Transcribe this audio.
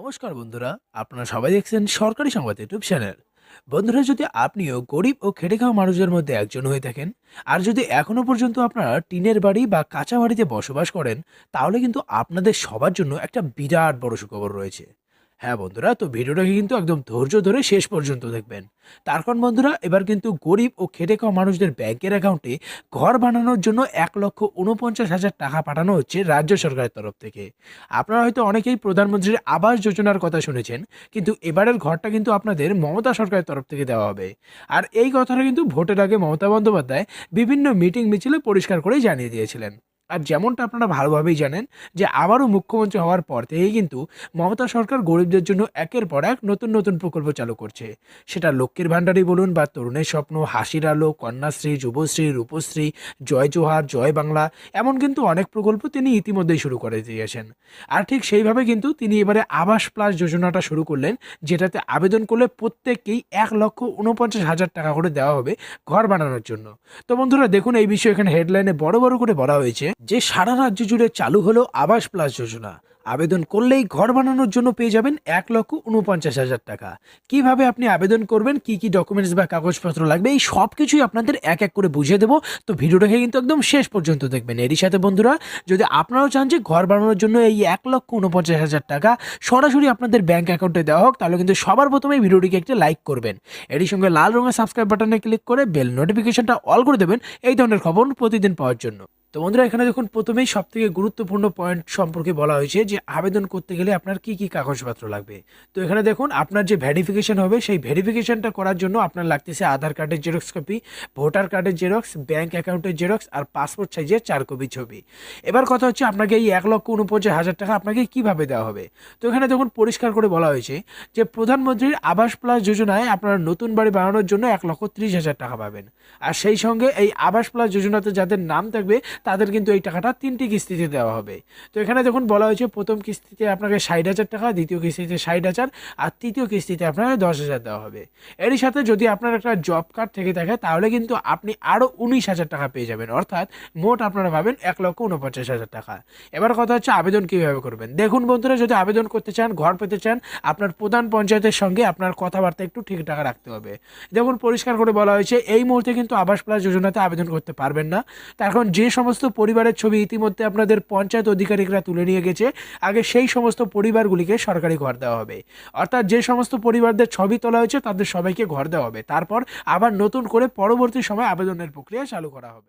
নমস্কার বন্ধুরা, আপনারা সবাই দেখছেন সরকারি সংবাদ ইউটিউব চ্যানেল। বন্ধুরা, যদি আপনিও গরিব ও খেটে খাওয়া মানুষের মধ্যে একজন হয়ে থাকেন, আর যদি এখনো পর্যন্ত আপনারা টিনের বাড়ি বা কাঁচা বাড়িতে বসবাস করেন, তাহলে কিন্তু আপনাদের সবার জন্য একটা বিরাট বড় সুখবর রয়েছে। হ্যাঁ বন্ধুরা, তো ভিডিওটাকে কিন্তু একদম ধৈর্য ধরে শেষ পর্যন্ত দেখবেন। তার কারণ বন্ধুরা, এবার কিন্তু গরিব ও খেটে খাওয়া মানুষদের ব্যাংকের অ্যাকাউন্টে ঘর বানানোর জন্য 1,49,000 টাকা পাঠানো হচ্ছে রাজ্য সরকারের তরফ থেকে। আপনারা হয়তো অনেকেই প্রধানমন্ত্রীর আবাস যোজনার কথা শুনেছেন, কিন্তু এবারের ঘরটা কিন্তু আপনাদের মমতা সরকারের তরফ থেকে দেওয়া হবে। আর এই কথাটা কিন্তু ভোটের আগে মমতা বন্দ্যোপাধ্যায় বিভিন্ন মিটিং মিছিলে পরিষ্কার করেই জানিয়ে দিয়েছিলেন। আর যেমনটা আপনারা ভালোভাবেই জানেন যে আবারও মুখ্যমন্ত্রী হওয়ার পর থেকেই কিন্তু মমতা সরকার গরিবদের জন্য একের পর এক নতুন নতুন প্রকল্প চালু করছে। সেটা লক্ষ্মীর ভাণ্ডারই বলুন, বা তরুণের স্বপ্ন, হাসির আলো, কন্যাশ্রী, যুবশ্রী, রূপশ্রী, জয় জোহার, জয় বাংলা, এমন কিন্তু অনেক প্রকল্প তিনি ইতিমধ্যেই শুরু করে দিয়েছেন। আর ঠিক সেইভাবে কিন্তু তিনি এবারে আবাস প্লাস যোজনাটা শুরু করলেন, যেটাতে আবেদন করলে প্রত্যেককেই 1,49,000 টাকা করে দেওয়া হবে ঘর বানানোর জন্য। তো বন্ধুরা দেখুন, এই বিষয়ে এখানে হেডলাইনে বড় বড় করে বলা হয়েছে যে সারা রাজ্য জুড়ে চালু হলো আবাস প্লাস যোজনা। আবেদন করলেই ঘর বানানোর জন্য পেয়ে যাবেন 1,49,000 টাকা। কিভাবে আপনি আবেদন করবেন, কি কি ডকুমেন্টস বা কাগজপত্র লাগবে, এই সব কিছুই আপনাদের এক এক করে বুঝিয়ে দেবো। তো ভিডিওটাকে কিন্তু একদম শেষ পর্যন্ত দেখবেন। এরই সাথে বন্ধুরা, যদি আপনারাও চান যে ঘর বানানোর জন্য এই 1,49,000 টাকা সরাসরি আপনাদের ব্যাংক অ্যাকাউন্টে দেওয়া হোক, তাহলে কিন্তু সবার প্রথমে ভিডিওটিকে একটি লাইক করবেন। এরই সঙ্গে লাল রঙের সাবস্ক্রাইব বাটনে ক্লিক করে বেল নোটিফিকেশনটা অল করে দেবেন এই ধরনের খবর প্রতিদিন পাওয়ার জন্য। তো বন্ধুরা, এখানে দেখুন প্রথমেই সব থেকে গুরুত্বপূর্ণ পয়েন্ট সম্পর্কে বলা হয়েছে যে আবেদন করতে গেলে আপনার কি কি কাগজপত্র লাগবে। তো এখানে দেখুন, আপনার যে ভেরিফিকেশন হবে সেই ভেরিফিকেশনটা করার জন্য আপনার লাগতেছে আধার কার্ডের জেরক্স কপি, ভোটার কার্ডের জেরক্স, ব্যাংক অ্যাকাউন্টের জেরক্স আর পাসপোর্ট সাইজের 4 কপি ছবি। এবার কথা হচ্ছে আপনাকে এই 1,49,000 টাকা আপনাকে কিভাবে দেওয়া হবে। তো এখানে দেখুন পরিষ্কার করে বলা হয়েছে যে প্রধানমন্ত্রীর আবাস প্লাস যোজনায় আপনারা নতুন বাড়ি বানানোর জন্য 1,30,000 টাকা পাবেন। আর সেই সঙ্গে এই আবাস প্লাস যোজনাতে যাদের নাম থাকবে তাদের কিন্তু এই টাকাটা 3টি কিস্তিতে দেওয়া হবে। তো এখানে দেখুন বলা হয়েছে প্রথম কিস্তিতে আপনাকে 60,000 টাকা, দ্বিতীয় কিস্তিতে 60,000, আর তৃতীয় কিস্তিতে আপনাকে 10,000 দেওয়া হবে। এরই সাথে যদি আপনার একটা জব কার্ড থেকে থাকে তাহলে কিন্তু আপনি আরও 19,000 টাকা পেয়ে যাবেন, অর্থাৎ মোট আপনারা পাবেন 1,49,000 টাকা। এবার কথা হচ্ছে আবেদন কীভাবে করবেন। দেখুন বন্ধুরা, যদি আবেদন করতে চান, ঘর পেতে চান, আপনার প্রধান পঞ্চায়েতের সঙ্গে আপনার কথাবার্তা একটু ঠিক টাকা রাখতে হবে। দেখুন পরিষ্কার করে বলা হয়েছে এই মুহূর্তে কিন্তু আবাস প্লাস যোজনাতে আবেদন করতে পারবেন না। তার কারণ যে সমস্ত পরিবারের ছবি ইতিমধ্যে আপনাদের পঞ্চায়েত আধিকারিকরা তুলে নিয়ে গেছে, আগে সেই সমস্ত পরিবারগুলিকে সরকারি ঘর দেওয়া হবে। অর্থাৎ যে সমস্ত পরিবারদের ছবি তোলা হয়েছে তাদের সবাইকে ঘর দেওয়া হবে, তারপর আবার নতুন করে পরবর্তী সময় আবেদনের প্রক্রিয়া চালু করা হবে।